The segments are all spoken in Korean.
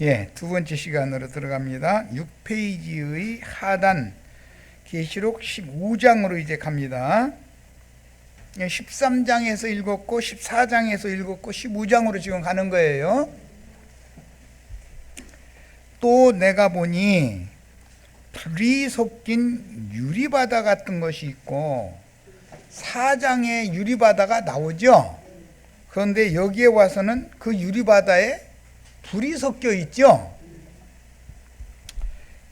예, 두 번째 시간으로 들어갑니다. 6페이지의 하단 계시록 15장으로 이제 갑니다. 13장에서 읽었고 14장에서 읽었고 15장으로 지금 가는 거예요. 또 내가 보니 불이 섞인 유리바다 같은 것이 있고 4장에 유리바다가 나오죠. 그런데 여기에 와서는 그 유리바다에 불이 섞여 있죠.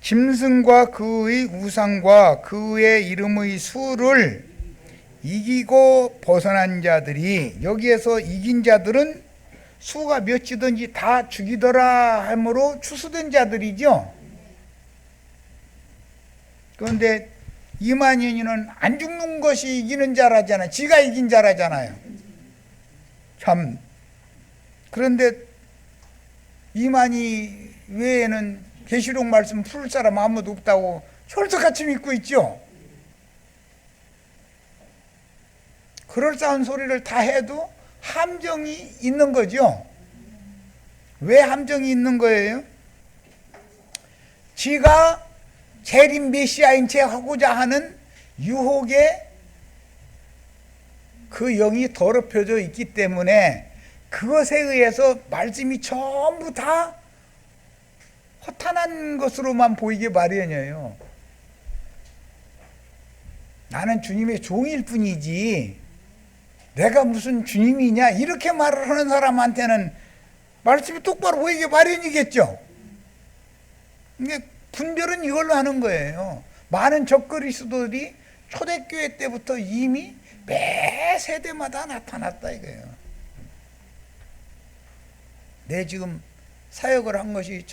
짐승과 그의 우상과 그의 이름의 수를 이기고 벗어난 자들이, 여기에서 이긴 자들은 수가 몇이든지 다 죽이더라 하므로 추수된 자들이죠. 그런데 이만희는 안 죽는 것이 이기는 자라잖아요. 지가 이긴 자라잖아요. 참. 그런데 이만희 외에는 계시록 말씀 풀 사람 아무도 없다고 철석같이 믿고 있죠. 그럴싸한 소리를 다 해도 함정이 있는 거죠. 왜 함정이 있는 거예요? 지가 재림 메시아인 채 하고자 하는 유혹에 그 영이 더럽혀져 있기 때문에 그것에 의해서 말씀이 전부 다 허탄한 것으로만 보이게 마련이에요. 나는 주님의 종일 뿐이지 내가 무슨 주님이냐 이렇게 말을 하는 사람한테는 말씀이 똑바로 보이게 마련이겠죠. 근데 분별은 이걸로 하는 거예요. 많은 적그리스도들이 초대교회 때부터 이미 매 세대마다 나타났다 이거예요. 내 지금 사역을 한 것이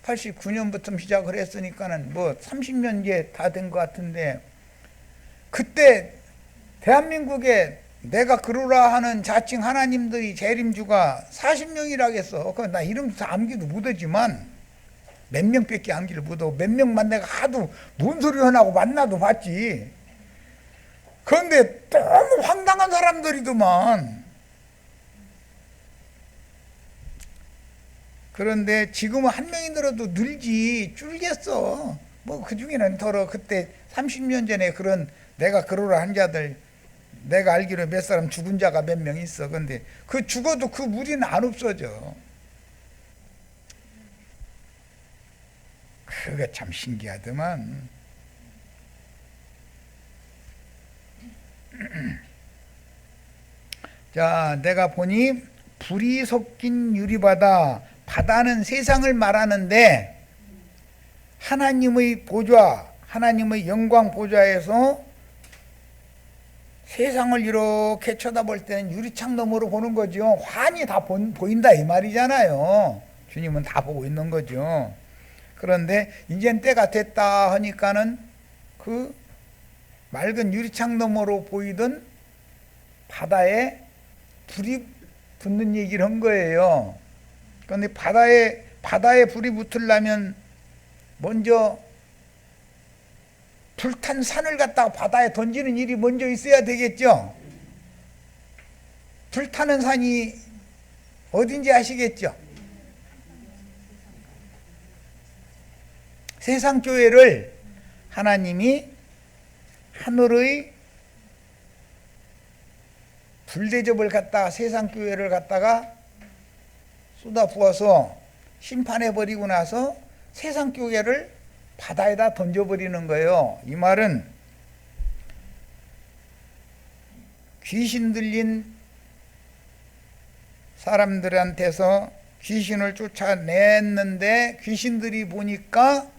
1989년부터 시작을 했으니까는 뭐 30년째 다 된 것 같은데, 그때 대한민국에 내가 그러라 하는 자칭 하나님들이 재림주가 40명이라고 했어. 나 이름 다 암기도 못하지만 몇 명밖에 암기를 못하고 몇 명만 내가 하도 뭔 소리 하나고 만나도 봤지. 그런데 너무 황당한 사람들이더만. 그런데 지금은 한 명이 늘어도 늘지 줄겠어. 뭐 그 중에는 더러 그때 30년 전에 그런 내가 그러라 한 자들, 내가 알기로 몇 사람 죽은 자가 몇 명 있어. 근데 그 죽어도 그 무리는 안 없어져. 그거 참 신기하더만. 자, 내가 보니 불이 섞인 유리바다, 바다는 세상을 말하는데 하나님의 보좌, 하나님의 영광 보좌에서 세상을 이렇게 쳐다볼 때는 유리창 너머로 보는 거죠. 환히 다 보인다 이 말이잖아요. 주님은 다 보고 있는 거죠. 그런데 이젠 때가 됐다 하니까는 그 맑은 유리창 너머로 보이던 바다에 불이 붙는 얘기를 한 거예요. 그런데 바다에 불이 붙으려면 먼저 불탄 산을 갖다가 바다에 던지는 일이 먼저 있어야 되겠죠. 불타는 산이 어딘지 아시겠죠? 세상 교회를 하나님이 하늘의 불대접을 갖다가 세상 교회를 갖다가 쏟아 부어서 심판해 버리고 나서 세상 교회를 바다에다 던져버리는 거예요. 이 말은 귀신 들린 사람들한테서 귀신을 쫓아냈는데 귀신들이 보니까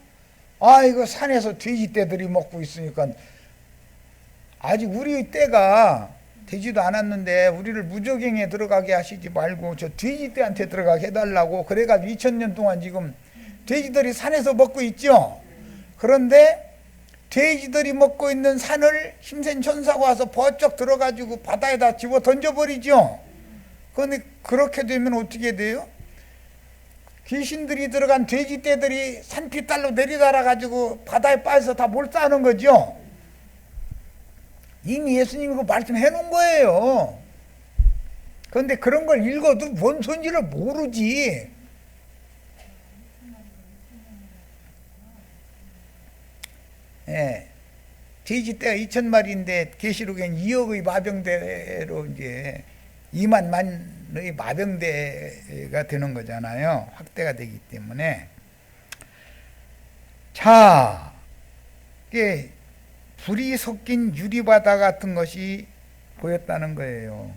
이거 산에서 돼지떼들이 먹고 있으니까 아직 우리의 때가 되지도 않았는데 우리를 무저갱에 들어가게 하시지 말고 저 돼지떼한테 들어가게 해달라고 그래가지고 2000년 동안 지금 돼지들이 산에서 먹고 있죠. 그런데 돼지들이 먹고 있는 산을 힘센 천사가 와서 버쩍 들어가지고 바다에다 집어 던져버리죠. 그런데 그렇게 되면 어떻게 돼요? 귀신들이 들어간 돼지떼들이 산피딸로 내리달아가지고 바다에 빠져서 다 몰두하는 거죠. 이미 예수님이 그 말씀해 놓은 거예요. 그런데 그런 걸 읽어도 뭔 소리를 모르지. 예, 돼지떼가 2,000마리인데 계시록엔 2억의 마병대로 이제 2만 만의 마병대가 되는 거잖아요. 확대가 되기 때문에. 자, 이게 불이 섞인 유리바다 같은 것이 보였다는 거예요.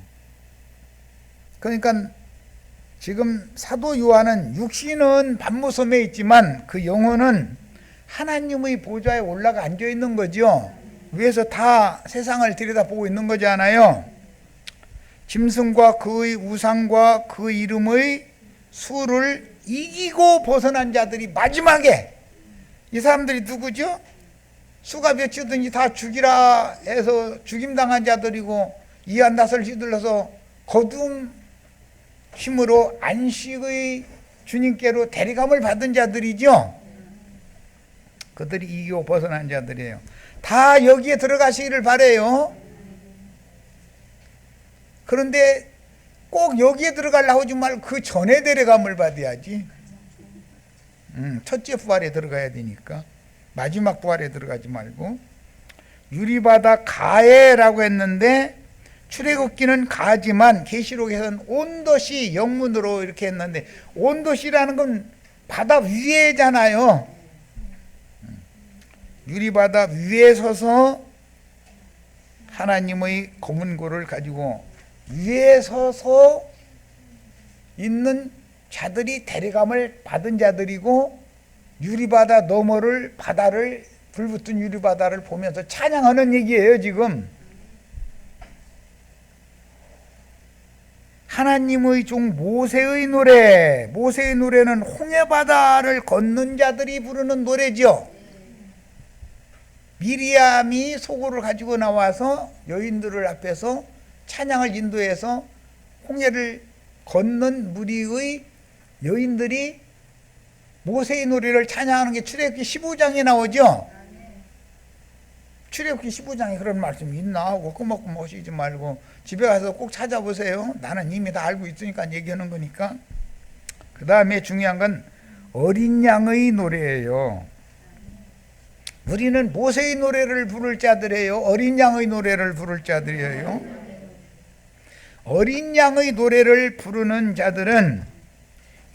그러니까 지금 사도 요한은 육신은 반모섬에 있지만 그 영혼은 하나님의 보좌에 올라가 앉아 있는 거죠. 위에서 다 세상을 들여다보고 있는 거잖아요. 짐승과 그의 우상과 그 이름의 수를 이기고 벗어난 자들이 마지막에, 이 사람들이 누구죠? 수가 몇이든지 다 죽이라 해서 죽임당한 자들이고 이한닷을 휘둘러서 거두음 힘으로 안식의 주님께로 데려감을 받은 자들이죠. 그들이 이기고 벗어난 자들이에요. 다 여기에 들어가시기를 바래요. 그런데 꼭 여기에 들어가려고 하지 말고 그 전에 데려감을 받아야지. 첫째 부활에 들어가야 되니까. 마지막 부활에 들어가지 말고. 유리바다 가해라고 했는데 출애굽기는 가지만 계시록에서는 온도시 영문으로 이렇게 했는데, 온도시라는 건 바다 위에잖아요. 유리바다 위에 서서 하나님의 검은고를 가지고 위에 서서 있는 자들이 데려감을 받은 자들이고, 유리바다 너머를, 바다를, 불붙은 유리바다를 보면서 찬양하는 얘기예요. 지금 하나님의 종 모세의 노래, 모세의 노래는 홍해바다를 걷는 자들이 부르는 노래죠. 미리암이 소고를 가지고 나와서 여인들을 앞에서 찬양을 인도해서 홍해를 걷는 무리의 여인들이 모세의 노래를 찬양하는 게 출애굽기 15장에 나오죠. 출애굽기 15장에 그런 말씀이 있나 하고 꾸벅꾸벅 하시지 말고 집에 가서 꼭 찾아보세요. 나는 이미 다 알고 있으니까 얘기하는 거니까. 그 다음에 중요한 건 어린 양의 노래예요. 우리는 모세의 노래를 부를 자들이에요? 어린 양의 노래를 부를 자들이에요? 어린 양의 노래를 부르는 자들은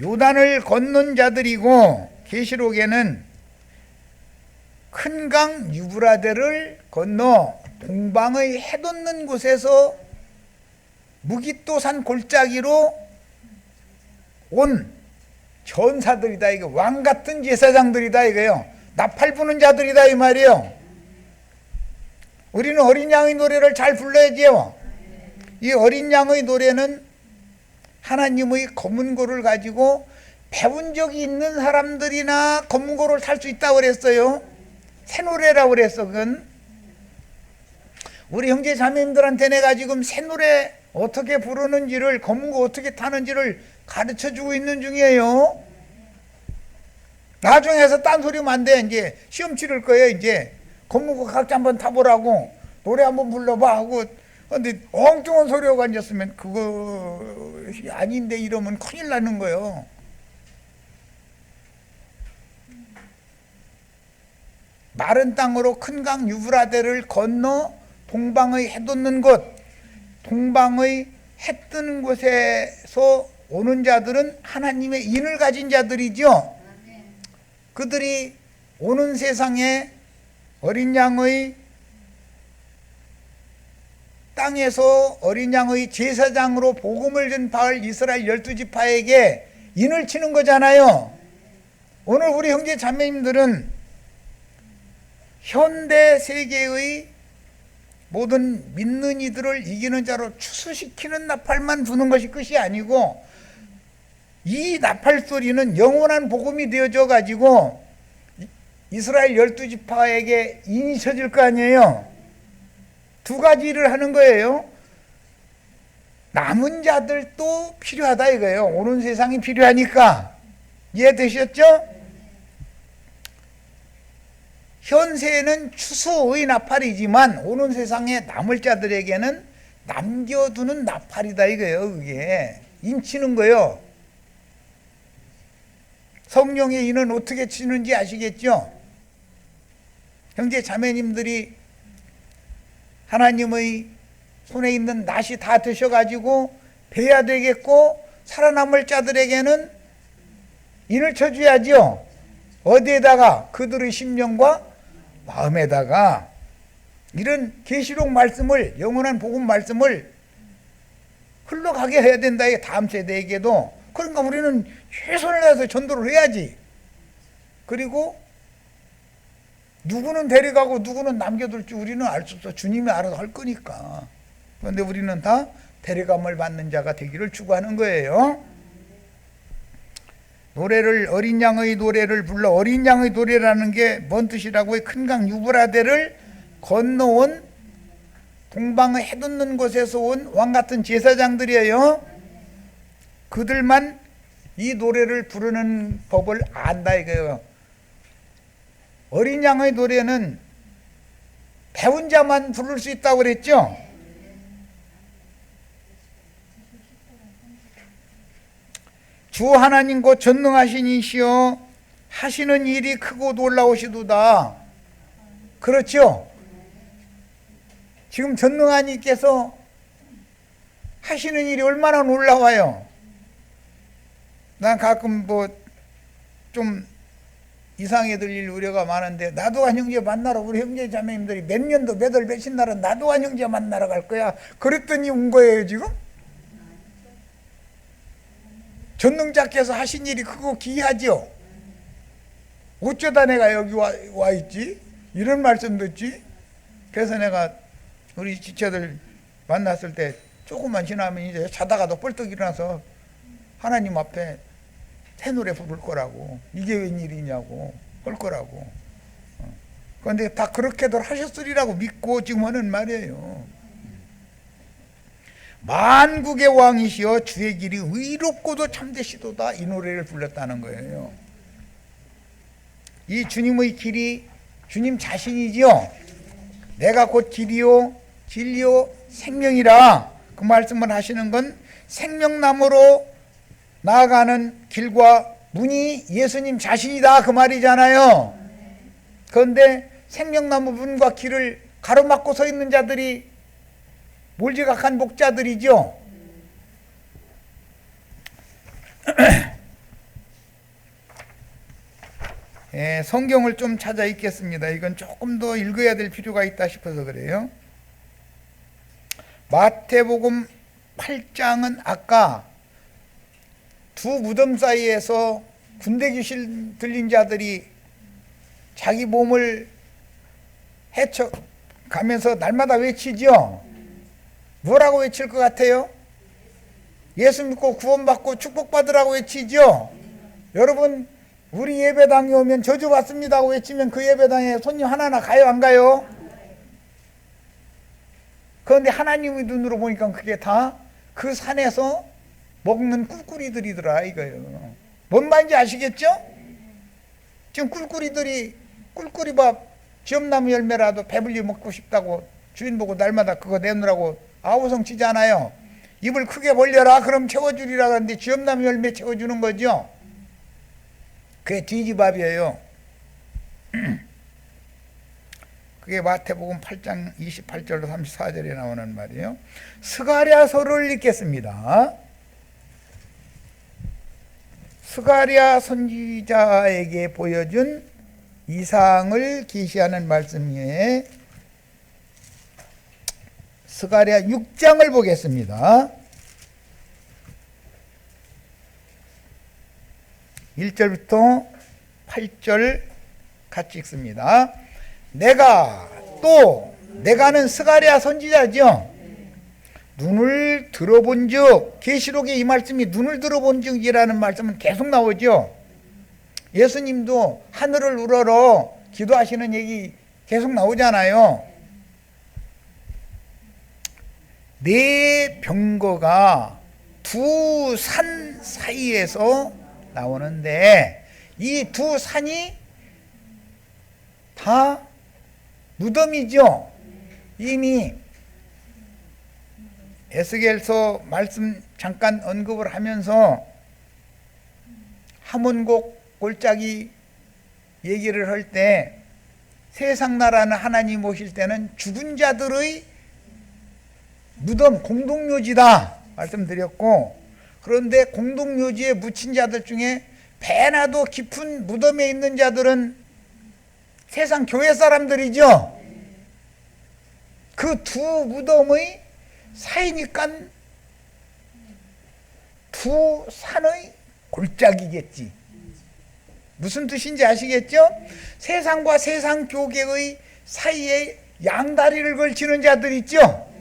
요단을 건넌 자들이고, 계시록에는 큰 강 유브라데를 건너 동방의 해돋는 곳에서 무깃도산 골짜기로 온 전사들이다, 이거 왕같은 제사장들이다 이거요. 나팔 부는 자들이다 이 말이에요. 우리는 어린 양의 노래를 잘 불러야지요. 이 어린 양의 노래는 하나님의 검은고를 가지고 배운 적이 있는 사람들이나 검은고를 탈 수 있다고 그랬어요. 새노래라고 그랬어. 그건 우리 형제 자매님들한테 내가 지금 새노래 어떻게 부르는지를, 검은고 어떻게 타는지를 가르쳐주고 있는 중이에요. 나중에 해서 딴소리면 안 돼. 이제 시험 치를 거예요. 이제 검은고 각자 한번 타보라고, 노래 한번 불러봐 하고. 근데 엉뚱한 소리하고 앉았으면 그것이 아닌데 이러면 큰일 나는 거예요. 마른 땅으로 큰 강 유브라데를 건너 동방의 해 돋는 곳, 동방의 해 뜨는 곳에서 오는 자들은 하나님의 인을 가진 자들이죠. 그들이 오는 세상에 어린 양의 땅에서 어린 양의 제사장으로 복음을 전파할 이스라엘 12지파에게 인을 치는 거잖아요. 오늘 우리 형제 자매님들은 현대 세계의 모든 믿는 이들을 이기는 자로 추수시키는 나팔만 부는 것이 끝이 아니고, 이 나팔 소리는 영원한 복음이 되어져 가지고 이스라엘 12지파에게 인이 쳐질 거 아니에요. 두 가지 일을 하는 거예요. 남은 자들도 필요하다 이거예요. 오는 세상이 필요하니까. 이해되셨죠? 현세에는 추수의 나팔이지만 오는 세상에 남을 자들에게는 남겨두는 나팔이다 이거예요. 그게 인치는 거예요. 성령의 인은 어떻게 치는지 아시겠죠? 형제 자매님들이 하나님의 손에 있는 낫이 다 드셔가지고 배야 되겠고 살아남을 자들에게는 인을 쳐줘야죠. 어디에다가? 그들의 심령과 마음에다가. 이런 계시록 말씀을, 영원한 복음 말씀을 흘러가게 해야 된다. 다음 세대에게도. 그러니까 우리는 최선을 다해서 전도를 해야지. 그리고 누구는 데려가고 누구는 남겨둘지 우리는 알 수 없어. 주님이 알아서 할 거니까. 그런데 우리는 다 데려감을 받는 자가 되기를 추구하는 거예요. 노래를, 어린 양의 노래를 불러. 어린 양의 노래라는 게 뭔 뜻이라고요? 큰 강 유브라데를 건너온 동방의 해돋는 곳에서 온 왕같은 제사장들이에요. 그들만 이 노래를 부르는 법을 안다 이거예요. 어린 양의 노래는 배운 자만 부를 수 있다고 그랬죠. 주 하나님 곧 전능하신 이시여 하시는 일이 크고 놀라우시도다. 그렇죠. 지금 전능한 이께서 하시는 일이 얼마나 놀라워요. 난 가끔 좀 이상하게 들릴 우려가 많은데, 나도한 형제 만나러 우리 형제 자매님들이 몇 년도 몇십 날은 나도한 형제 만나러 갈 거야. 그랬더니 온 거예요 지금. 전능자께서 하신 일이 크고 기이하죠. 어쩌다 내가 여기 와 있지? 이런 말씀 듣지? 그래서 내가 우리 지체들 만났을 때 조금만 지나면 이제 자다가도 뻘떡 일어나서 하나님 앞에 새 노래 부를 거라고, 이게 웬일이냐고 할 거라고. 그런데 다 그렇게들 하셨으리라고 믿고 지금 하는 말이에요. 만국의 왕이시여 주의 길이 의롭고도 참되시도다. 이 노래를 불렀다는 거예요. 이 주님의 길이 주님 자신이지요. 내가 곧 길이요 진리요 생명이라. 그 말씀을 하시는 건 생명나무로 나아가는 길과 문이 예수님 자신이다 그 말이잖아요. 그런데 생명나무 문과 길을 가로막고 서 있는 자들이 몰지각한 목자들이죠. 예, 성경을 좀 찾아 읽겠습니다. 이건 조금 더 읽어야 될 필요가 있다 싶어서 그래요. 마태복음 8장은 아까 두 무덤 사이에서 군대 귀신 들린 자들이 자기 몸을 헤쳐 가면서 날마다 외치죠. 뭐라고 외칠 것 같아요? 예수 믿고 구원받고 축복받으라고 외치죠. 여러분, 우리 예배당에 오면 저주받습니다 하고 외치면 그 예배당에 손님 하나나 가요 안 가요? 그런데 하나님의 눈으로 보니까 그게 다 그 산에서 먹는 꿀꿀이들이더라 이거예요. 뭔 말인지 아시겠죠? 지금 꿀꿀이들이 꿀꿀이밥 지엄나무 열매라도 배불리 먹고 싶다고 주인 보고 날마다 그거 내놓으라고 아우성 치잖아요. 입을 크게 벌려라 그럼 채워주리라 그러는데 지엄나무 열매 채워주는 거죠. 그게 돼지밥이에요. 그게 마태복음 8장 28절로 34절에 나오는 말이에요. 스가랴서를 읽겠습니다. 스가랴 선지자에게 보여준 이상을 계시하는 말씀이에요. 스가랴 6장을 보겠습니다. 1절부터 8절 같이 읽습니다. 내가는 스가랴 선지자죠. 눈을 들어본즉, 계시록에 이 말씀이 눈을 들어본즉이라는 말씀은 계속 나오죠. 예수님도 하늘을 우러러 기도하시는 얘기 계속 나오잖아요. 네 병거가 두 산 사이에서 나오는데 이 두 산이 다 무덤이죠. 이미 에스겔서 말씀 잠깐 언급을 하면서 하몬곡 골짜기 얘기를 할 때 세상 나라는 하나님 오실 때는 죽은 자들의 무덤 공동묘지다 말씀드렸고, 그런데 공동묘지에 묻힌 자들 중에 배나도 깊은 무덤에 있는 자들은 세상 교회 사람들이죠. 그 두 무덤의 사이니까 두 산의 골짜기겠지. 무슨 뜻인지 아시겠죠? 세상과 세상 교계의 사이에 양다리를 걸치는 자들 있죠.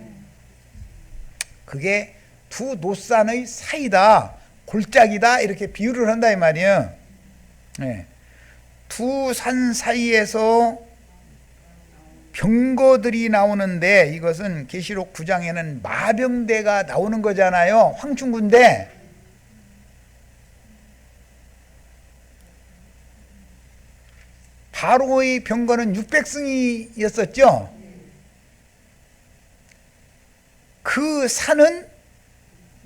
그게 두 노산의 사이다, 골짜기다, 이렇게 비유를 한다 이 말이에요. 네. 두 산 사이에서 병거들이 나오는데, 이것은 계시록 9장에는 마병대가 나오는 거잖아요. 황충군대. 바로의 병거는 600승이었었죠. 그 산은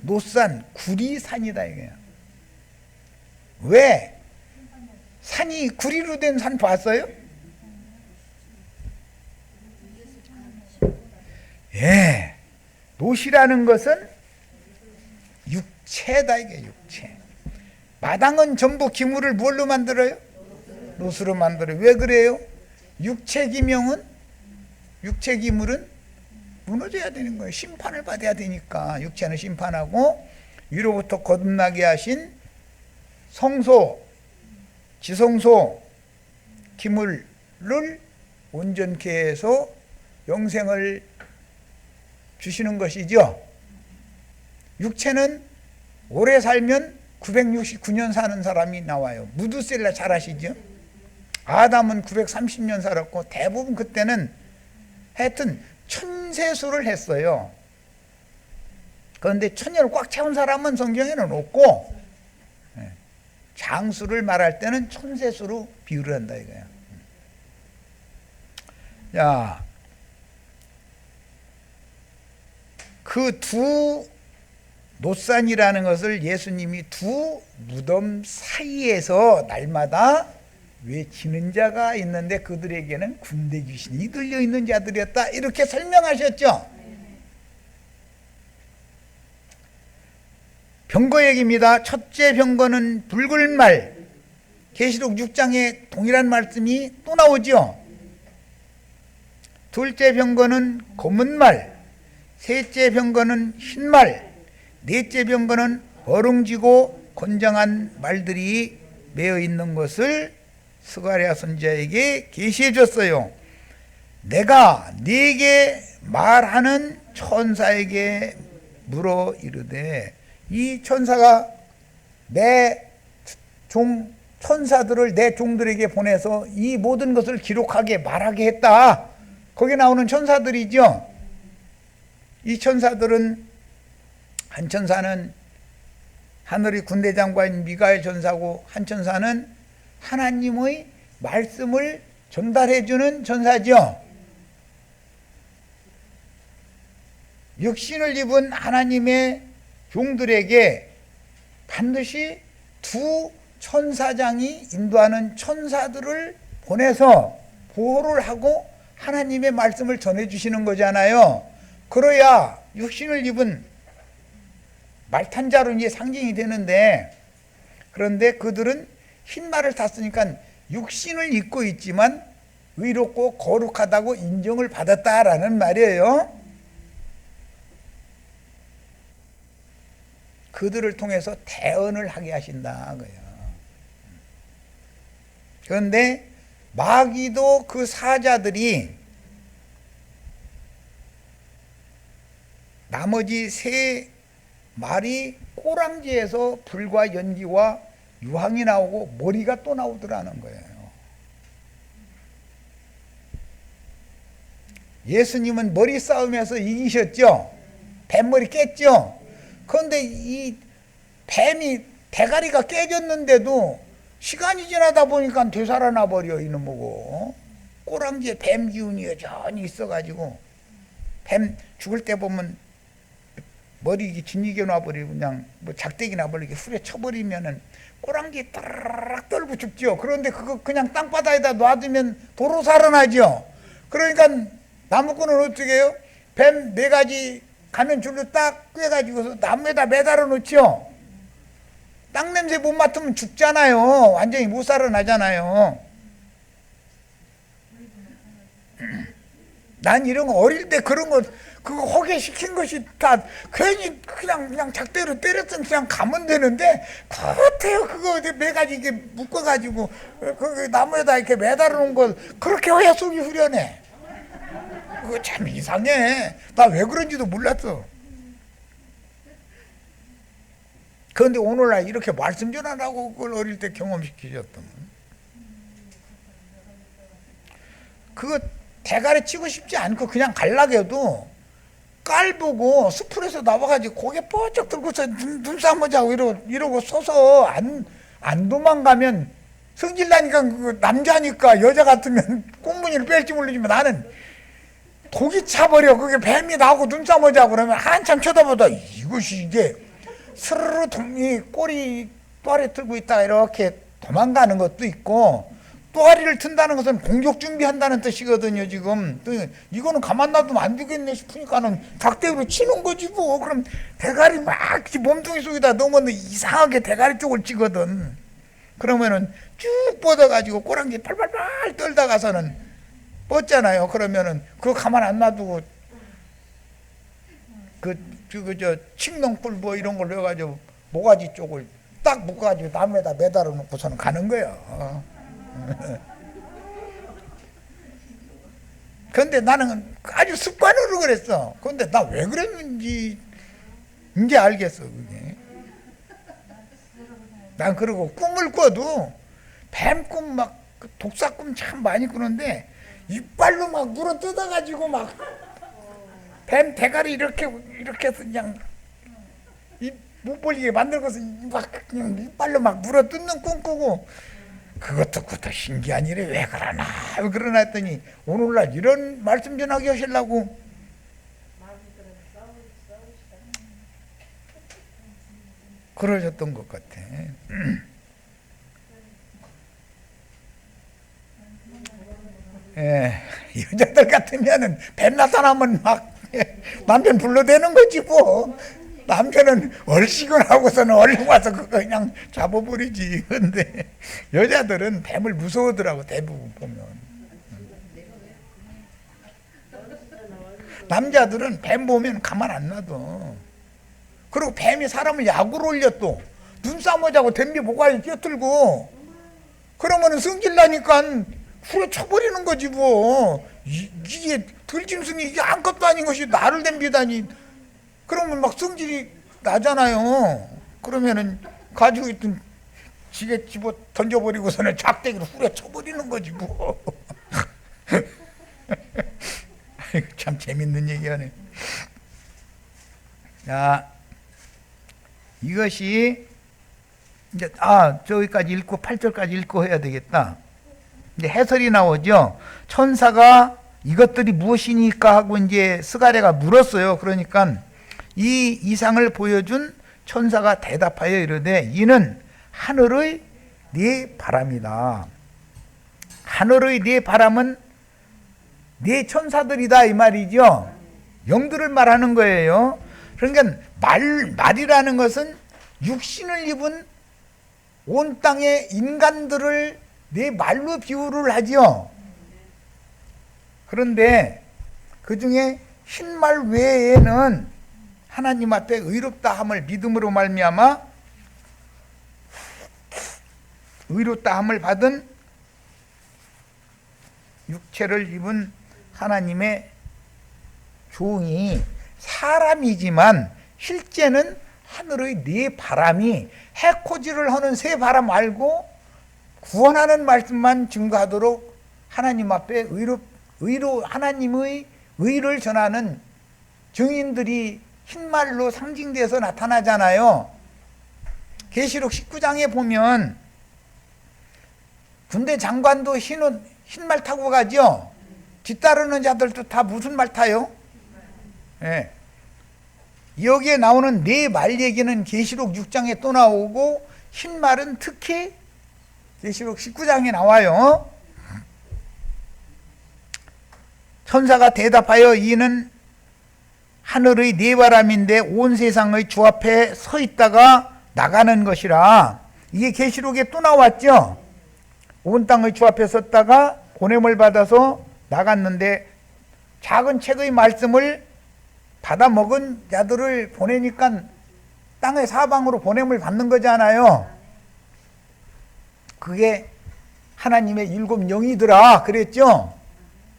노산 구리산이다 이거야. 왜? 산이 구리로 된 산 봤어요? 예. 노시라는 것은 육체다 이게, 육체. 마당은 전부 기물을 뭘로 만들어요? 노수로 만들어요. 왜 그래요? 육체 기물은 무너져야 되는 거예요. 심판을 받아야 되니까. 육체는 심판하고, 위로부터 거듭나게 하신 성소, 지성소 기물을 온전케 해서 영생을 주시는 것이죠. 육체는 오래 살면 969년 사는 사람이 나와요. 무두셀라 잘 아시죠? 아담은 930년 살았고, 대부분 그때는 하여튼 천세수를 했어요. 그런데 천년을 꽉 채운 사람은 성경에는 없고, 장수를 말할 때는 천세수로 비유를 한다 이거야. 자, 그 두 노산이라는 것을 예수님이 두 무덤 사이에서 날마다 외치는 자가 있는데, 그들에게는 군대 귀신이 들려 있는 자들이었다, 이렇게 설명하셨죠. 병거 얘기입니다. 첫째 병거는 붉은 말, 계시록 6장에 동일한 말씀이 또 나오죠. 둘째 병거는 검은 말, 셋째 병거는 흰 말, 넷째 병거는 어룽지고 건장한 말들이 매어 있는 것을 스가랴 선지자에게 계시해 줬어요. 내가 네게 말하는 천사에게 물어 이르되, 이 천사가 내 천사들을 내 종들에게 보내서 이 모든 것을 기록하게 말하게 했다. 거기 나오는 천사들이죠. 이 천사들은, 한 천사는 하늘의 군대장관인 미가엘 천사고, 한 천사는 하나님의 말씀을 전달해 주는 천사죠. 육신을 입은 하나님의 종들에게 반드시 두 천사장이 인도하는 천사들을 보내서 보호를 하고 하나님의 말씀을 전해 주시는 거잖아요. 그래야 육신을 입은 말탄 자로 이제 상징이 되는데, 그런데 그들은 흰 말을 탔으니까 육신을 입고 있지만 의롭고 거룩하다고 인정을 받았다라는 말이에요. 그들을 통해서 대언을 하게 하신다 거예요. 그런데 마귀도 그 사자들이 나머지 세 말이 꼬랑지에서 불과 연기와 유황이 나오고 머리가 또 나오더라는 거예요. 예수님은 머리 싸움에서 이기셨죠. 뱀머리 깼죠. 그런데 이 뱀이 대가리가 깨졌는데도 시간이 지나다 보니까 되살아나 버려 이놈 보고. 꼬랑지에 뱀 기운이 여전히 있어가지고, 뱀 죽을 때 보면 머리 진이게 놔버리고 그냥 뭐 작대기 놔버리게 후려 쳐버리면은 꼬랑지 따라락 떨고 죽죠. 그런데 그거 그냥 땅바닥에다 놔두면 도로 살아나죠. 그러니까 나무꾼은 어떻게 해요? 뱀 4가지 가는 줄로 딱 꿰가지고서 나무에다 매달아 놓죠. 땅 냄새 못 맡으면 죽잖아요. 완전히 못 살아나잖아요. 난 이런 거 어릴 때 그런 거 그거 허게 시킨 것이 다 괜히 그냥 작대로 때렸으면 그냥 가면 되는데 그렇대요. 그거 4가지 이렇게 묶어가지고 그 나무에다 이렇게 매달아 놓은 걸 그렇게 해야 속이 후련해. 그거 참 이상해. 나 왜 그런지도 몰랐어. 그런데 오늘날 이렇게 말씀 전하라고 그걸 어릴 때 경험시키셨던 그거 대가리 치고 싶지 않고 그냥 갈라겨도 깔보고 숲풀에서 나와가지고 고개 뻗쩍 들고서 눈싸움 자고 이러고 서서 안 도망가면 성질나니까 그 남자니까 여자 같으면 꽁무니를 뺄지 모르지만 나는 독이 차버려. 그게 뱀이 나오고 눈싸움 자고 그러면 한참 쳐다보다 이것이 이게 스르르 이 꼬리 또아리 들고 있다가 이렇게 도망가는 것도 있고 또아리를 튼다는 것은 공격 준비한다는 뜻이거든요. 지금 이거는 가만 놔두면 안 되겠네 싶으니까는 작대기로 치는 거지 뭐. 그럼 대가리 막 몸뚱이 속에다 넣으면 이상하게 대가리 쪽을 찌거든. 그러면은 쭉 뻗어가지고 꼬랑지 팔팔팔 떨다가서는 뻗잖아요. 그러면은 그거 가만 안 놔두고 저 칡농불 뭐 이런 걸 넣어가지고 모가지 쪽을 딱 묶어가지고 나무에다 매달아 놓고서는 가는 거예요. 근데 나는 아주 습관으로 그랬어. 근데 나 왜 그랬는지 이제 알겠어. 그게 난 그러고 꿈을 꿔도 뱀꿈 막 독사꿈 참 많이 꾸는데 이빨로 막 물어 뜯어가지고 막 뱀 대가리 이렇게 해서 그냥 못 벌리게 만들고서 막 그냥 이빨로 막 물어 뜯는 꿈 꾸고 그것도 그것도 신기한 일이 왜 그러나 했더니 오늘날 이런 말씀 전하게 하시려고 그러셨던 것 같아. 예, 여자들 같으면은 뱀 나타나면 막 남편 불러대는 거지 뭐. 남편은 얼씨구 하고서는 얼른 와서 그거 그냥 잡아버리지. 근데 여자들은 뱀을 무서워하더라고. 대부분 보면 남자들은 뱀 보면 가만 안 놔둬. 그리고 뱀이 사람을 약으로 올려 또 눈싸움하자고 댐비 모가지 끼어들고 그러면은 성질나니까 후려 쳐버리는 거지 뭐. 이게 들짐승이 이게 아무것도 아닌 것이 나를 댐비다니. 그러면 막 성질이 나잖아요. 그러면은 가지고 있던 지게 집어 던져버리고서는 작대기로 후려 쳐버리는 거지 뭐. 참 재밌는 얘기하네. 자, 이것이 이제 저기까지 읽고 8절까지 읽고 해야 되겠다. 이제 해설이 나오죠. 천사가 이것들이 무엇이니까 하고 이제 스가랴가 물었어요. 그러니까 이 이상을 보여준 천사가 대답하여 이르되 이는 하늘의 네 바람이다. 하늘의 네 바람은 네 천사들이다 이 말이죠. 영들을 말하는 거예요. 그러니까 말이라는 것은 육신을 입은 온 땅의 인간들을 네 말로 비유를 하죠. 그런데 그 중에 흰말 외에는 하나님 앞에 의롭다함을 믿음으로 말미암아 의롭다함을 받은 육체를 입은 하나님의 종이 사람이지만 실제는 하늘의 네 바람이 해코지를 하는 새 바람 말고 구원하는 말씀만 증거하도록 하나님 앞에 의로 하나님의 의를 전하는 증인들이 흰말로 상징돼서 나타나잖아요. 계시록 19장에 보면 군대 장관도 흰말 타고 가죠. 뒤따르는 자들도 다 무슨 말 타요? 여기에 나오는 네 말 얘기는 계시록 6장에 또 나오고 흰말은 특히 계시록 19장에 나와요. 천사가 대답하여 이는 하늘의 네 바람인데 온 세상의 주 앞에 서 있다가 나가는 것이라. 이게 계시록에 또 나왔죠. 온 땅의 주 앞에 섰다가 보냄을 받아서 나갔는데 작은 책의 말씀을 받아 먹은 자들을 보내니까 땅의 사방으로 보냄을 받는 거잖아요. 그게 하나님의 7 영이더라 그랬죠.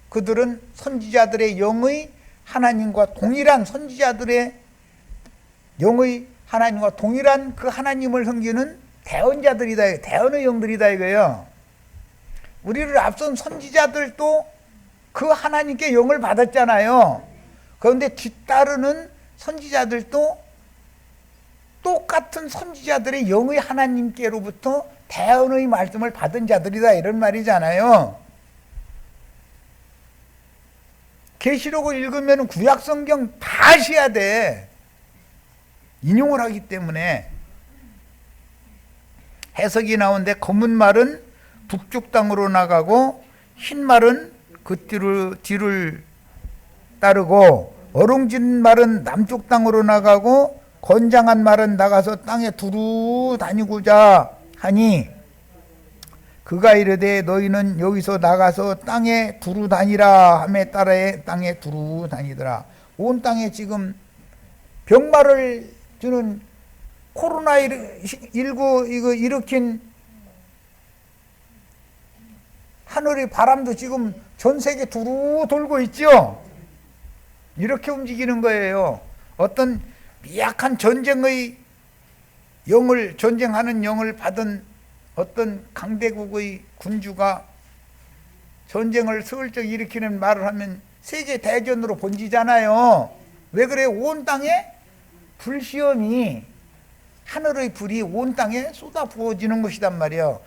그들은 선지자들의 영의 하나님과 동일한, 선지자들의 영의 하나님과 동일한 그 하나님을 섬기는 대언자들이다, 대언의 영들이다 이거예요. 우리를 앞선 선지자들도 그 하나님께 영을 받았잖아요. 그런데 뒤따르는 선지자들도 똑같은 선지자들의 영의 하나님께로부터 대언의 말씀을 받은 자들이다 이런 말이잖아요. 계시록을 읽으면 구약 성경 다 아셔야 돼. 인용을 하기 때문에. 해석이 나오는데 검은 말은 북쪽 땅으로 나가고 흰 말은 그 뒤를 따르고 어롱진 말은 남쪽 땅으로 나가고 건장한 말은 나가서 땅에 두루 다니고자 하니 그가 이르되 너희는 여기서 나가서 땅에 두루 다니라 함에 따라 땅에 두루 다니더라. 온 땅에 지금 병마를 주는 코로나19 이거 일으킨 하늘의 바람도 지금 전 세계 두루 돌고 있죠. 이렇게 움직이는 거예요. 어떤 미약한 전쟁의 영을, 전쟁하는 영을 받은 어떤 강대국의 군주가 전쟁을 슬쩍 일으키는 말을 하면 세계 대전으로 번지잖아요. 왜 그래? 온 땅에 불시험이, 하늘의 불이 온 땅에 쏟아 부어지는 것이단 말이에요.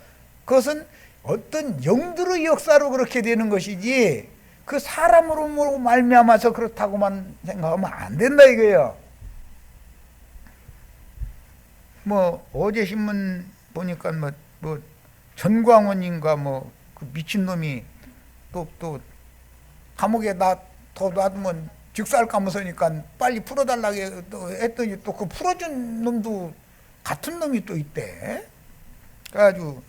그것은 어떤 영들의 역사로 그렇게 되는 것이지 그 사람으로 말미암아서 그렇다고만 생각하면 안 된다 이거예요. 뭐 어제 신문 보니까 뭐 전광훈인가 뭐 그 미친놈이 또 감옥에 더 놔두면 직살 감으서니까 빨리 풀어달라고 했더니 또 그 풀어준 놈도 같은 놈이 또 있대. 그래가지고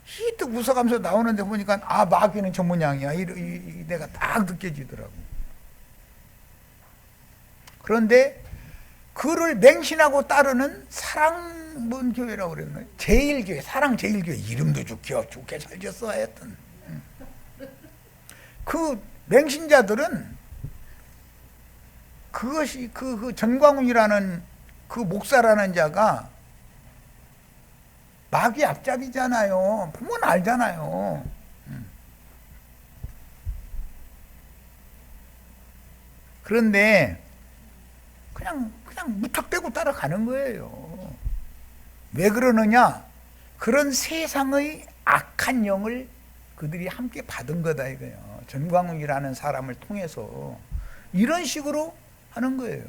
히뜩 웃어가면서 나오는데 보니까 아, 마귀는 저 모양이야. 내가 딱 느껴지더라고. 그런데 그를 맹신하고 따르는 사랑문 교회라고 그랬나? 제일교회, 사랑제일교회. 이름도 좋게 잘 지었어 하여튼. 그 맹신자들은 그것이 그 전광훈이라는 그 목사라는 자가 마귀 앞잡이잖아요. 보면 알잖아요. 그런데 그냥 무턱대고 따라가는 거예요. 왜 그러느냐? 그런 세상의 악한 영을 그들이 함께 받은 거다 이거예요. 전광훈이라는 사람을 통해서 이런 식으로 하는 거예요.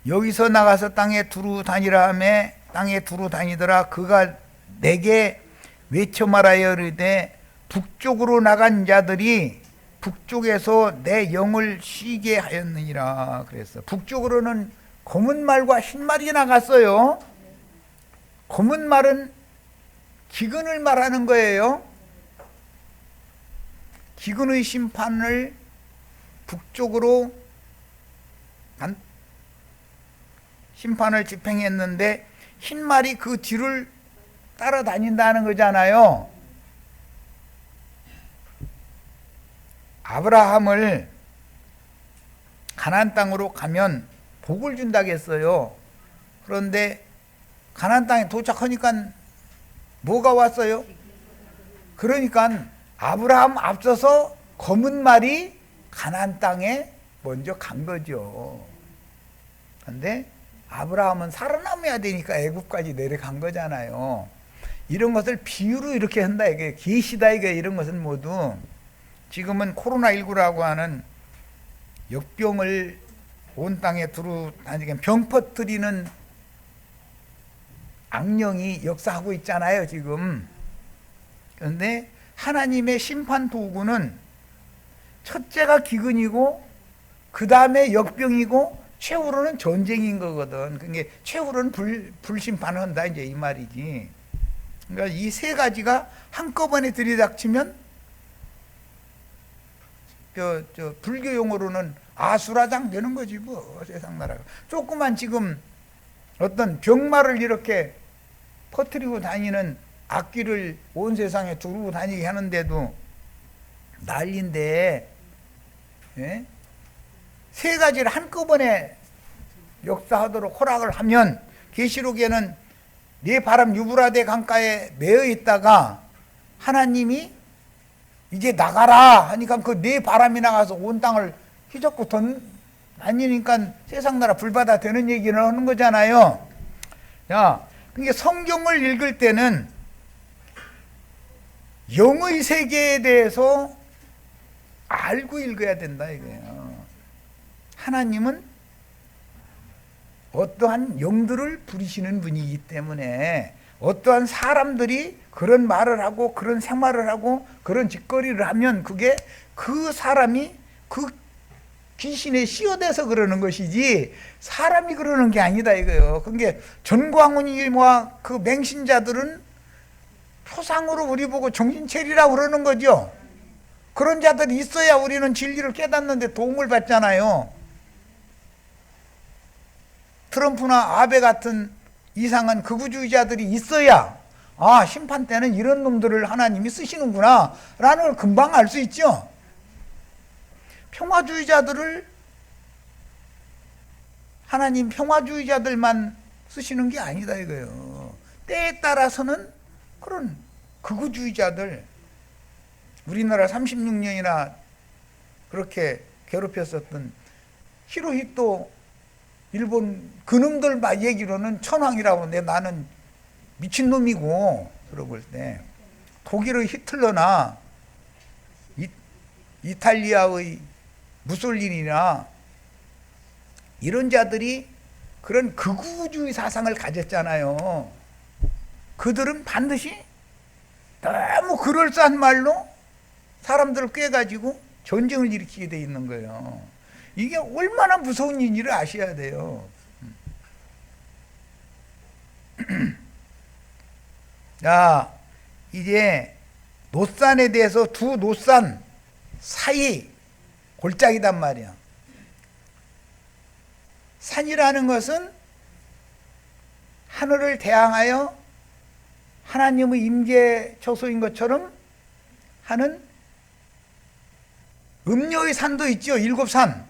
여기서 나가서 땅에 두루 다니라 하매 땅에 두루 다니더라. 그가 내게 외쳐 말하여 이르되 북쪽으로 나간 자들이 북쪽에서 내 영을 쉬게 하였느니라 그랬어. 북쪽으로는 검은 말과 흰 말이 나갔어요. 검은 말은 기근을 말하는 거예요. 기근의 심판을 북쪽으로 심판을 집행했는데 흰 말이 그 뒤를 따라다닌다는 거잖아요. 아브라함을 가나안 땅으로 가면 복을 준다고 했어요. 그런데 가나안 땅에 도착하니까 뭐가 왔어요? 그러니까 아브라함 앞서서 검은 말이 가나안 땅에 먼저 간 거죠. 그런데 아브라함은 살아남아야 되니까 애굽까지 내려간 거잖아요. 이런 것을 비유로 이렇게 한다 이게 계시다 이게. 이런 것은 모두 지금은 코로나19라고 하는 역병을 온 땅에 두루 다니게 병 퍼뜨리는 악령이 역사하고 있잖아요, 지금. 그런데 하나님의 심판 도구는 첫째가 기근이고 그 다음에 역병이고 최후로는 전쟁인 거거든. 그게 최후로는 불심판을 한다 이제 이 말이지. 그러니까 이 세 가지가 한꺼번에 들이닥치면 불교 용어로는 아수라장 되는 거지 뭐. 세상 나라가 조그만 지금 어떤 병마를 이렇게 퍼뜨리고 다니는 악기를 온 세상에 두르고 다니게 하는데도 난리인데, 예? 세 가지를 한꺼번에 역사하도록 허락을 하면, 계시록에는 네 바람 유브라데 강가에 매여 있다가 하나님이 이제 나가라 하니까 그 네 바람이 나가서 온 땅을 휘젓고 다니니까 세상 나라 불바다 되는 얘기를 하는 거잖아요. 야, 그러니까 성경을 읽을 때는 영의 세계에 대해서 알고 읽어야 된다 이거예요. 하나님은 어떠한 영들을 부리시는 분이기 때문에 어떠한 사람들이 그런 말을 하고 그런 생활을 하고 그런 짓거리를 하면 그게 그 사람이 그 귀신에 씌어대서 그러는 것이지 사람이 그러는 게 아니다 이거예요. 그게 전광훈이와 그 맹신자들은 표상으로 우리 보고 정신체리라고 그러는 거죠. 그런 자들이 있어야 우리는 진리를 깨닫는데 도움을 받잖아요. 트럼프나 아베 같은 이상한 극우주의자들이 있어야 아, 심판 때는 이런 놈들을 하나님이 쓰시는구나 라는 걸 금방 알 수 있죠. 평화주의자들을 하나님 평화주의자들만 쓰시는 게 아니다 이거예요. 때에 따라서는 그런 극우주의자들, 우리나라 36년이나 그렇게 괴롭혔었던 히로히토 일본 그놈들 얘기로는 천황이라고 하는데 나는 미친놈이고 들어볼 때 독일의 히틀러나 이탈리아의 무솔리니나 이런 자들이 그런 극우주의 사상을 가졌잖아요. 그들은 반드시 너무 그럴싸한 말로 사람들을 꿰가지고 전쟁을 일으키게 돼 있는 거예요. 이게 얼마나 무서운 일인지를 아셔야 돼요. 자, 이제 노산에 대해서 두 노산 사이 골짜기단 말이야. 산이라는 것은 하늘을 대항하여 하나님의 임재 처소인 것처럼 하는 음료의 산도 있죠. 7산.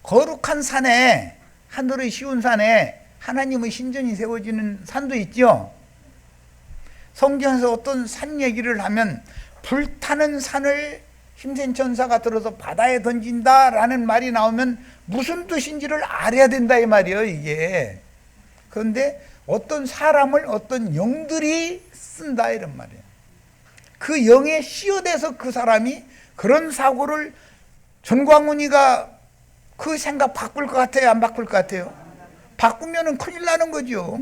거룩한 산에, 하늘의 쉬운 산에 하나님의 신전이 세워지는 산도 있죠. 성경에서 어떤 산 얘기를 하면 불타는 산을 힘센 천사가 들어서 바다에 던진다라는 말이 나오면 무슨 뜻인지를 알아야 된다 이 말이에요 이게. 그런데 어떤 사람을 어떤 영들이 쓴다 이런 말이에요. 그 영에 씌어대서 그 사람이 그런 사고를 전광훈이가 그 생각 바꿀 것 같아요? 안 바꿀 것 같아요? 바꾸면은 큰일 나는 거죠.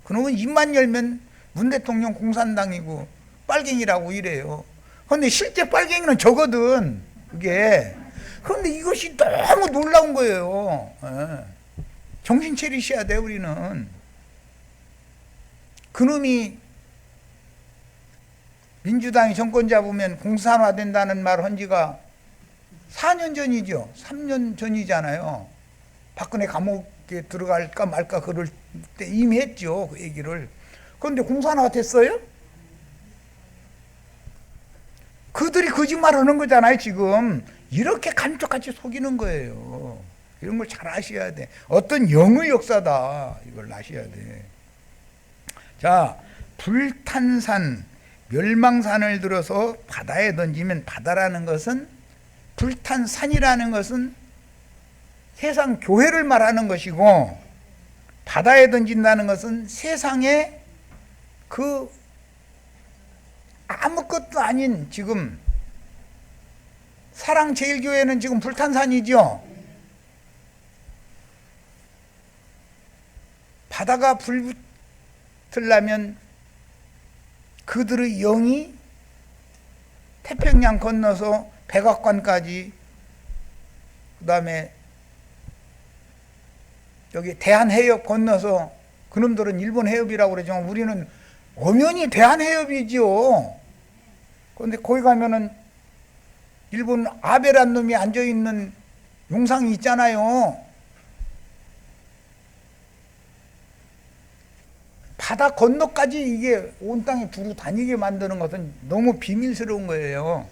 그놈은 입만 열면 문 대통령 공산당이고 빨갱이라고 이래요. 그런데 실제 빨갱이는 저거든 그게. 그런데 이것이 너무 놀라운 거예요. 정신 차리셔야 돼 우리는. 그놈이 민주당이 정권 잡으면 공산화된다는 말 한 지가 4년 전이죠. 3년 전이잖아요. 박근혜 감옥에 들어갈까 말까 그럴 때 이미 했죠. 그 얘기를. 그런데 공산화가 됐어요? 그들이 거짓말 하는 거잖아요 지금. 이렇게 감쪽같이 속이는 거예요. 이런 걸 잘 아셔야 돼. 어떤 영의 역사다 이걸 아셔야 돼. 자, 불탄산, 멸망산을 들어서 바다에 던지면, 바다라는 것은, 불탄산이라는 것은 세상 교회를 말하는 것이고, 바다에 던진다는 것은 세상에 그 아무것도 아닌 지금 사랑제일교회는 지금 불탄산이죠. 바다가 불붙으려면 그들의 영이 태평양 건너서 백악관까지, 그 다음에 여기 대한해협 건너서, 그놈들은 일본 해협이라고 그러지만 우리는 엄연히 대한해협이지요. 그런데 거기 가면은 일본 아베란 놈이 앉아있는 용상이 있잖아요. 바다 건너까지 이게 온 땅에 두루 다니게 만드는 것은 너무 비밀스러운 거예요.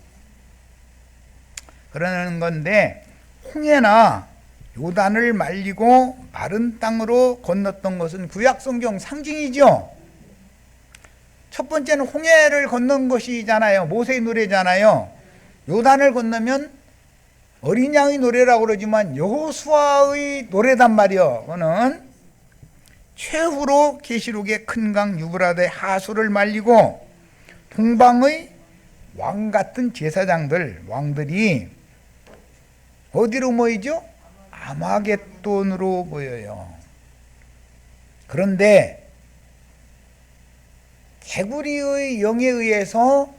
그러는 건데, 홍해나 요단을 말리고 마른 땅으로 건넜던 것은 구약성경 상징이죠. 첫 번째는 홍해를 건넌 것이잖아요. 모세의 노래잖아요. 요단을 건너면 어린 양의 노래라고 그러지만 여호수아의 노래단 말이요. 그거는 최후로 계시록의 큰 강 유브라데 하수를 말리고 동방의 왕 같은 제사장들, 왕들이 어디로 모이죠? 아마겟돈으로 모여요. 그런데 개구리의 영에 의해서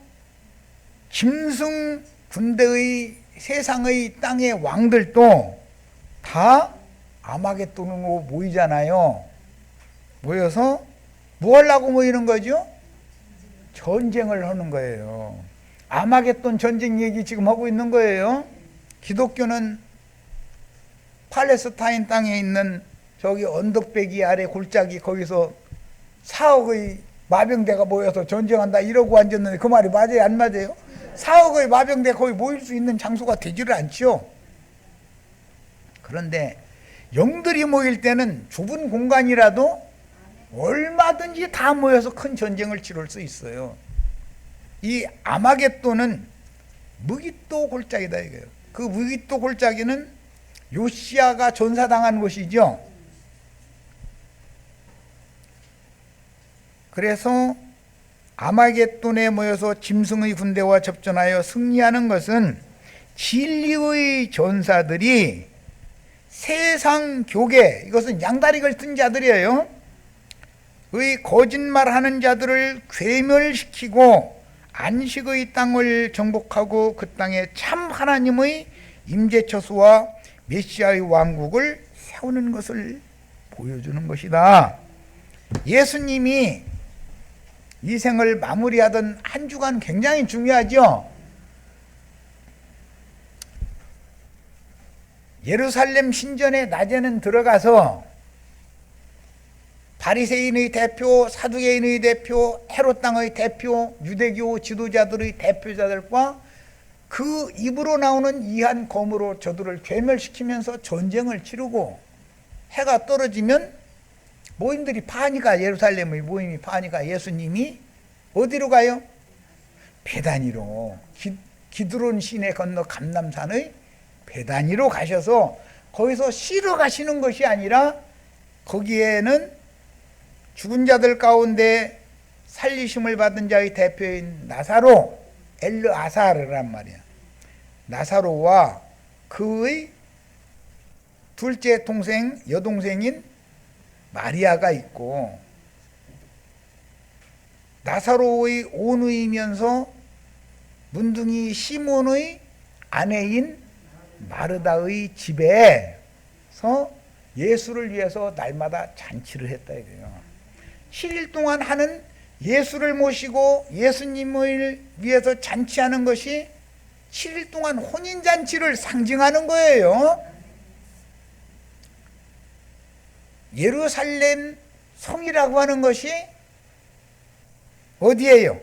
짐승 군대의 세상의 땅의 왕들도 다 아마겟돈으로 모이잖아요. 모여서 뭐 하려고 모이는 거죠? 전쟁을 하는 거예요. 아마겟돈 전쟁 얘기 지금 하고 있는 거예요. 기독교는 팔레스타인 땅에 있는 저기 언덕배기 아래 골짜기 거기서 4억의 마병대가 모여서 전쟁한다 이러고 앉았는데 그 말이 맞아요, 안 맞아요? 4억의 마병대 거기 모일 수 있는 장소가 되지를 않죠. 그런데 영들이 모일 때는 좁은 공간이라도 얼마든지 다 모여서 큰 전쟁을 치룰 수 있어요. 이 아마겟돈은 무기또 골짜기다 이거예요. 그 무기또 골짜기는 요시야가 전사당한 곳이죠. 그래서 아마겟돈에 모여서 짐승의 군대와 접전하여 승리하는 것은 진리의 전사들이 세상 교계, 이것은 양다리를 뜬 자들이에요. 의 거짓말하는 자들을 괴멸시키고 안식의 땅을 정복하고 그 땅에 참 하나님의 임재처소와 메시아의 왕국을 세우는 것을 보여주는 것이다. 예수님이 이 생을 마무리하던 한 주간 굉장히 중요하죠. 예루살렘 신전에 낮에는 들어가서 바리새인의 대표, 사두개인의 대표, 헤롯 땅의 대표, 유대교 지도자들의 대표자들과 그 입으로 나오는 이한 검으로 저들을 괴멸시키면서 전쟁을 치르고 해가 떨어지면 모임들이 파니까, 예루살렘의 모임이 파니까 예수님이 어디로 가요? 베다니로, 기드론 시내 건너 감람산의 베다니로 가셔서 거기서 쉬러 가시는 것이 아니라 거기에는 죽은 자들 가운데 살리심을 받은 자의 대표인 나사로, 엘르아사르란 말이야. 나사로와 그의 둘째 동생, 여동생인 마리아가 있고, 나사로의 오누이면서 문둥이 시몬의 아내인 마르다의 집에서 예수를 위해서 날마다 잔치를 했다 이거예요. 7일 동안 하는 예수를 모시고 예수님을 위해서 잔치하는 것이 7일 동안 혼인잔치를 상징하는 거예요. 예루살렘 성이라고 하는 것이 어디예요?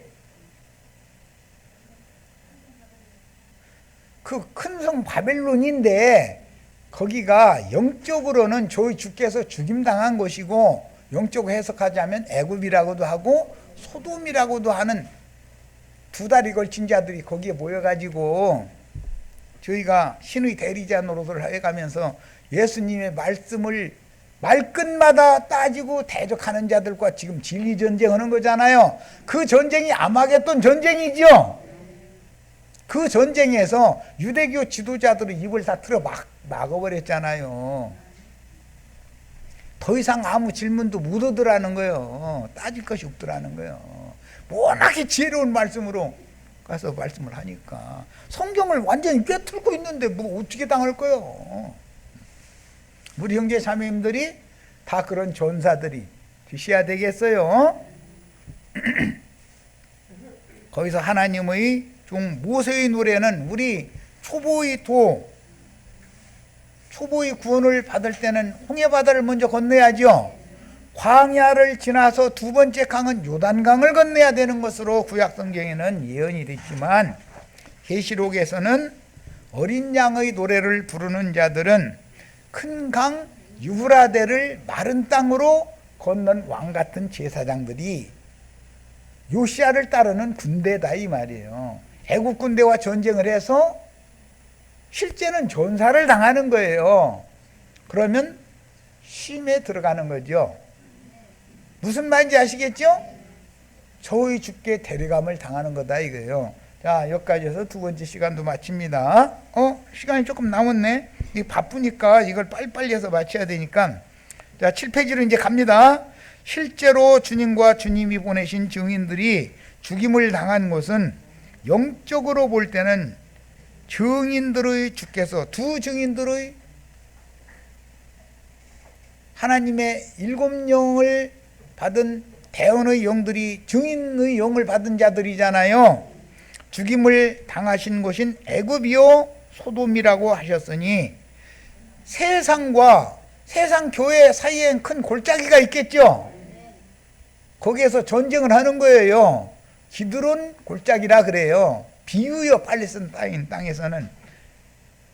그 큰 성 바벨론인데 거기가 영적으로는 저희 주께서 죽임당한 것이고, 영적으로 해석하자면 애굽이라고도 하고 소돔이라고도 하는 두 달이 걸친 자들이 거기에 모여가지고 저희가 신의 대리자 노릇을 해가면서 예수님의 말씀을 말끝마다 따지고 대적하는 자들과 지금 진리 전쟁하는 거잖아요. 그 전쟁이 아마겟돈 전쟁이죠. 그 전쟁에서 유대교 지도자들의 입을 다 틀어 막아버렸잖아요. 더 이상 아무 질문도 못 하더라는 거예요. 따질 것이 없더라는 거예요. 워낙에 지혜로운 말씀으로 가서 말씀을 하니까. 성경을 완전히 꿰뚫고 있는데 뭐 어떻게 당할 거예요. 우리 형제 자매님들이 다 그런 전사들이 되셔야 되겠어요. 거기서 하나님의 종 모세의 노래는 우리 초보의 구원을 받을 때는 홍해바다를 먼저 건너야죠. 광야를 지나서 두 번째 강은 요단강을 건너야 되는 것으로 구약성경에는 예언이 됐지만, 계시록에서는 어린 양의 노래를 부르는 자들은 큰 강 유브라데를 마른 땅으로 건넌 왕 같은 제사장들이 요시야를 따르는 군대다 이 말이에요. 애국 군대와 전쟁을 해서 실제는 전사를 당하는 거예요. 그러면 심에 들어가는 거죠. 무슨 말인지 아시겠죠? 저희 주께 대리감을 당하는 거다 이거예요. 자, 여기까지 해서 두 번째 시간도 마칩니다. 시간이 조금 남았네. 이 바쁘니까 이걸 빨리빨리 해서 마쳐야 되니까. 자, 7페이지로 이제 갑니다. 실제로 주님과 주님이 보내신 증인들이 죽임을 당한 곳은 영적으로 볼 때는 증인들의 주께서 두 증인들의 하나님의 7영을 받은 대언의 영들이 증인의 영을 받은 자들이잖아요. 죽임을 당하신 곳인 애굽이요 소돔이라고 하셨으니 세상과 세상 교회 사이엔 큰 골짜기가 있겠죠. 거기에서 전쟁을 하는 거예요. 기드론 골짜기라 그래요. 비유요. 팔레스타인 땅에서는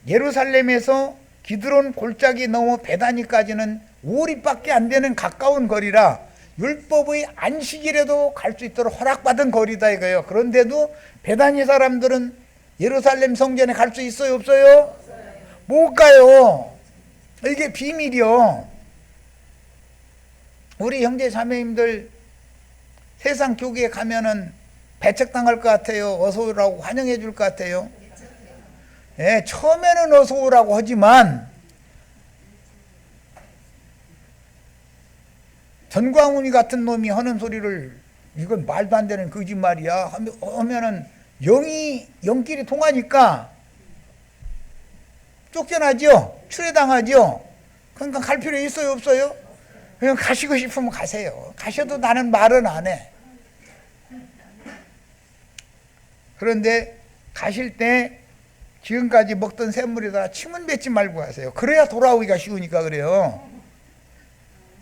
예루살렘에서 기드론 골짜기 넘어 베다니까지는 5리밖에 안 되는 가까운 거리라 율법의 안식일에도 갈 수 있도록 허락받은 거리다 이거예요. 그런데도 베다니 사람들은 예루살렘 성전에 갈 수 있어요, 없어요? 못 가요. 이게 비밀이요. 우리 형제 자매님들 세상 교회에 가면은 배척당할 것 같아요? 어서 오라고 환영해 줄 것 같아요? 예, 처음에는 어서 오라고 하지만 전광훈이 같은 놈이 하는 소리를 이건 말도 안 되는 거짓말이야 하면은 영끼리 통하니까 쫓겨나죠. 출애당하죠. 그러니까 갈 필요 있어요, 없어요? 그냥 가시고 싶으면 가세요. 가셔도 나는 말은 안 해. 그런데 가실 때 지금까지 먹던 샘물에다 침은 뱉지 말고 가세요. 그래야 돌아오기가 쉬우니까 그래요.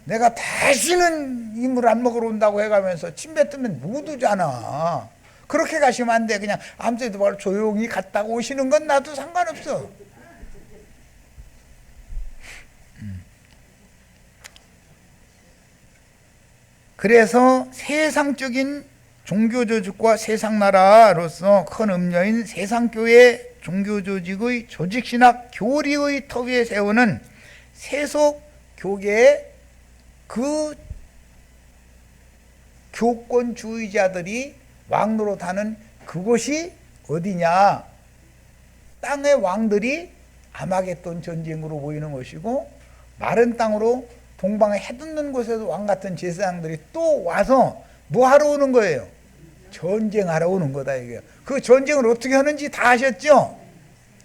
내가 다시는 이물 안 먹으러 온다고 해가면서 침 뱉으면 못 오잖아. 그렇게 가시면 안 돼. 그냥 아무 데도 말고 조용히 갔다가 오시는 건 나도 상관없어. 그래서 세상적인 종교조직과 세상나라로서 큰 음녀인 세상교회 종교조직의 조직신학 교리의 터 위에 세우는 세속교계의 그 교권주의자들이 왕노릇하는 그곳이 어디냐? 땅의 왕들이 아마겟돈 전쟁으로 모이는 것이고 마른 땅으로 동방에 해돋는 곳에서 왕같은 제사장들이 또 와서 뭐 하러 오는 거예요? 전쟁하러 오는 거다 이게. 그 전쟁을 어떻게 하는지 다 아셨죠?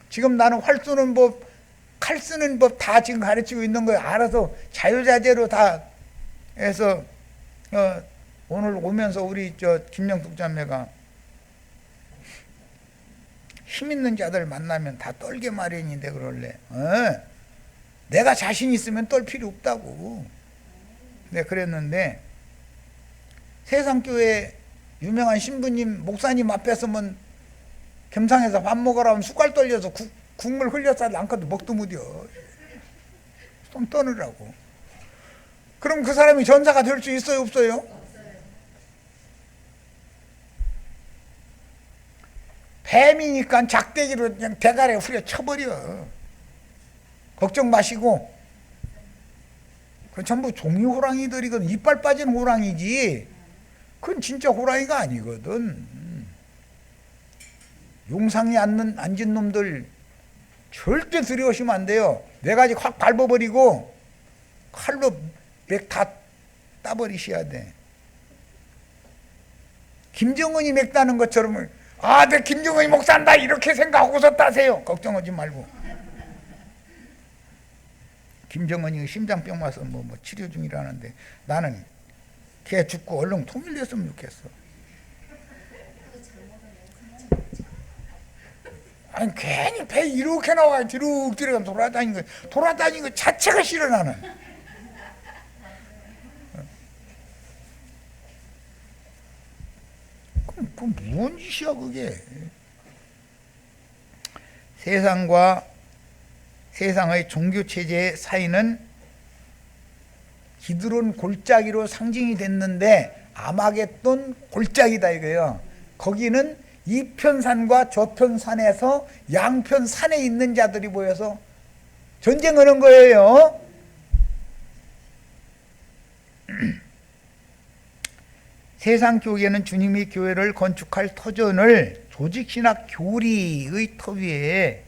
지금 나는 활 쏘는 법, 칼 쓰는 법 다 지금 가르치고 있는 거예요. 알아서 자유자재로 다 해서 오늘 오면서 우리 김영숙 자매가 힘 있는 자들 만나면 다 떨게 마련인데 그럴래. 내가 자신 있으면 떨 필요 없다고. 네, 그랬는데 세상교회 유명한 신부님 목사님 앞에서만 겸상해서 밥 먹으라 하면 숟갈 떨려서 국물 흘려서 안고도 먹도 못이여. 좀 떠느라고. 그럼 그 사람이 전사가 될 수 있어요, 없어요? 뱀이니까 작대기로 그냥 대가리에 후려 쳐버려. 걱정 마시고. 그건 전부 종이 호랑이들이거든. 이빨 빠진 호랑이지 그건 진짜 호랑이가 아니거든. 용상에 앉은 놈들 절대 들여오시면 안 돼요. 네 가지 확 밟아버리고 칼로 맥 다 따버리셔야 돼. 김정은이 맥 따는 것처럼 내 김정은이 목 산다 이렇게 생각하고서 따세요. 걱정하지 말고. 김정은이 심장병 와서 뭐 치료 중이라는데 나는 걔 죽고 얼른 통일됐으면 좋겠어. 아니 괜히 배 이렇게 나와 뒤룩뒤룩 돌아다니는 거 자체가 싫어 나는. 그럼 뭔 짓이야 그게. 세상과 세상의 종교체제의 사이는 기드론 골짜기로 상징이 됐는데 아마겟돈 골짜기다 이거예요. 거기는 이편 산과 저편 산에서 양편 산에 있는 자들이 모여서 전쟁하는 거예요. 세상 교계는 주님이 교회를 건축할 터전을 조직신학 교리의 터 위에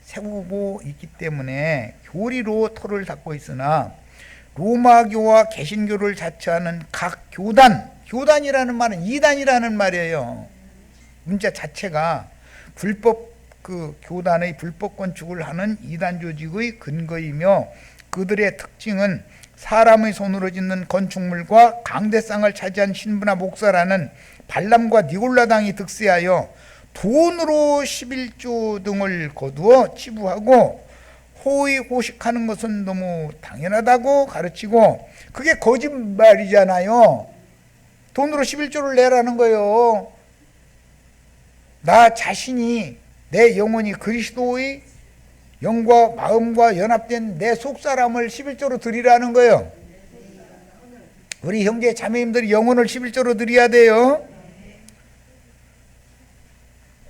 세우고 있기 때문에 교리로 터를 닦고 있으나 로마교와 개신교를 자처하는 각 교단이라는 말은 이단이라는 말이에요. 문자 자체가 불법 교단의 불법 건축을 하는 이단 조직의 근거이며 그들의 특징은 사람의 손으로 짓는 건축물과 강대상을 차지한 신부나 목사라는 발람과 니골라당이 득세하여 돈으로 11조 등을 거두어 치부하고 호의호식하는 것은 너무 당연하다고 가르치고 그게 거짓말이잖아요. 돈으로 11조를 내라는 거예요. 나 자신이 내 영혼이 그리스도의 영과 마음과 연합된 내 속사람을 11조로 드리라는 거예요. 우리 형제 자매님들이 영혼을 11조로 드려야 돼요.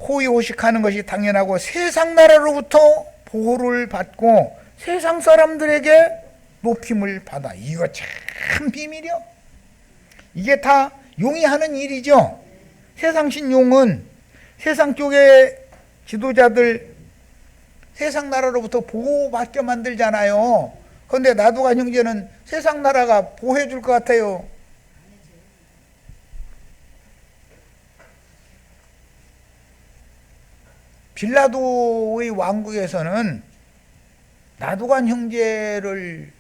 호의호식하는 것이 당연하고 세상 나라로부터 보호를 받고 세상 사람들에게 높임을 받아. 이거 참 비밀이요. 이게 다 용이 하는 일이죠. 세상신 용은 세상 쪽의 지도자들 세상 나라로부터 보호받게 만들잖아요. 그런데 나도가 형제는 세상 나라가 보호해 줄 것 같아요. 빌라도의 왕국에서는 나도간 형제를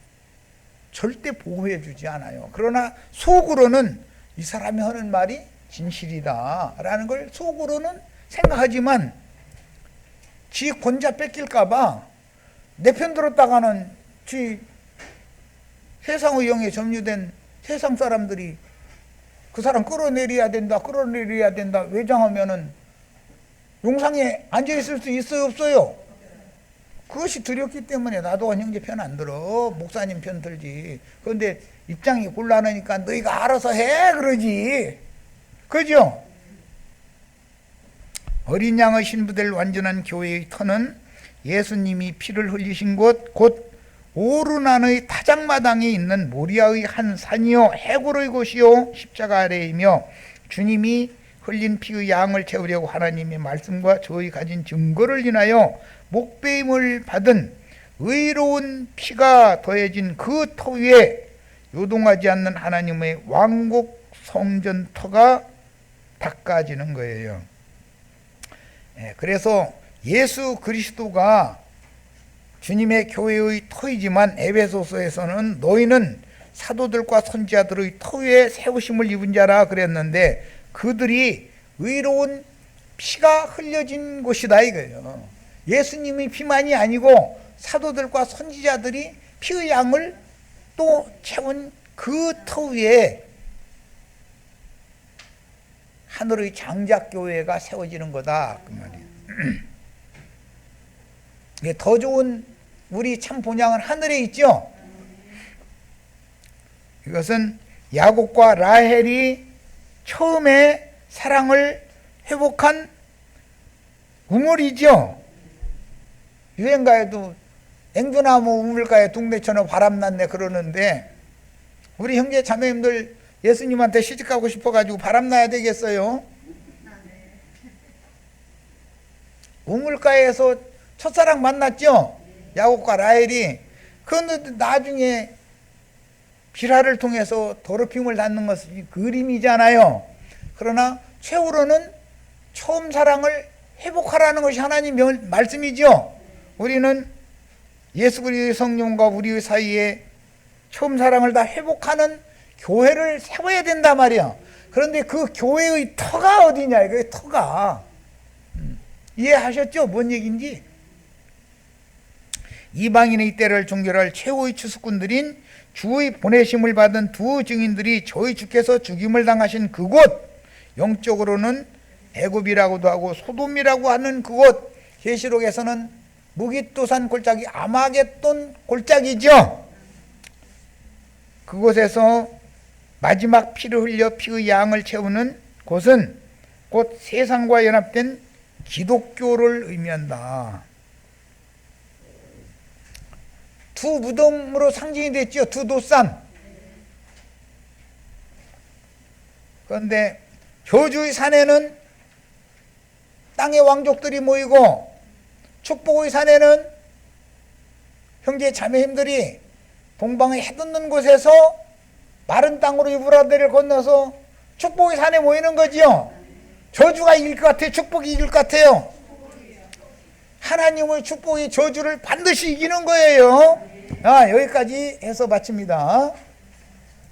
절대 보호해 주지 않아요. 그러나 속으로는 이 사람이 하는 말이 진실이다 라는 걸 속으로는 생각하지만 지 권자 뺏길까봐 내 편 들었다가는 지 세상의 영에 점유된 세상 사람들이 그 사람 끌어내려야 된다 외장하면은 용상에 앉아있을 수 있어요 없어요? 그것이 두렵기 때문에 나도 형제 편 안 들어. 목사님 편 들지. 그런데 입장이 곤란하니까 너희가 알아서 해 그러지. 그죠? 어린 양의 신부될 완전한 교회의 터는 예수님이 피를 흘리신 곳 곧 오르난의 타작마당에 있는 모리아의 한 산이요 해골의 곳이요 십자가 아래이며 주님이 흘린 피의 양을 채우려고 하나님의 말씀과 저희 가진 증거를 인하여 목배임을 받은 의로운 피가 더해진 그 터 위에 요동하지 않는 하나님의 왕국 성전터가 닦아지는 거예요. 그래서 예수 그리스도가 주님의 교회의 터이지만 에베소서에서는 너희는 사도들과 선지자들의 터 위에 세우심을 입은 자라 그랬는데 그들이 의로운 피가 흘려진 곳이다 이거예요. 예수님의 피만이 아니고 사도들과 선지자들이 피의 양을 또 채운 그 터 위에 하늘의 장작교회가 세워지는 거다 그 말이에요. 더 좋은 우리 참 본향은 하늘에 있죠. 이것은 야곱과 라헬이 처음에 사랑을 회복한 우물이죠. 유행가에도 앵두나무 우물가에 둥대쳐는 바람났네 그러는데 우리 형제 자매님들 예수님한테 시집가고 싶어가지고 바람나야 되겠어요? 우물가에서 첫사랑 만났죠. 야곱과 라헬이. 그런데 나중에 비라를 통해서 더럽힘을 받는 것이 그림이잖아요. 그러나 최후로는 처음 사랑을 회복하라는 것이 하나님의 말씀이죠. 우리는 예수 그리스도의 성령과 우리 사이에 처음 사랑을 다 회복하는 교회를 세워야 된단 말이야. 그런데 그 교회의 터가 어디냐, 이거 터가. 이해하셨죠? 뭔 얘기인지. 이방인의 때를 종결할 최후의 추수꾼들인 주의 보내심을 받은 두 증인들이 저희 주께서 죽임을 당하신 그곳, 영적으로는 애굽이라고도 하고 소돔이라고 하는 그곳, 계시록에서는 무깃도산 골짜기 아마겟돈 골짜기죠. 그곳에서 마지막 피를 흘려 피의 양을 채우는 곳은 곧 세상과 연합된 기독교를 의미한다. 두 무덤으로 상징이 됐죠. 두 도산. 그런데 저주의 산에는 땅의 왕족들이 모이고 축복의 산에는 형제 자매님들이 동방의 해돋는 곳에서 마른 땅으로 유브라데를 건너서 축복의 산에 모이는 거지요. 저주가 이길 것 같아요? 축복이 이길 것 같아요? 하나님의 축복이 저주를 반드시 이기는 거예요. 여기까지 해서 마칩니다.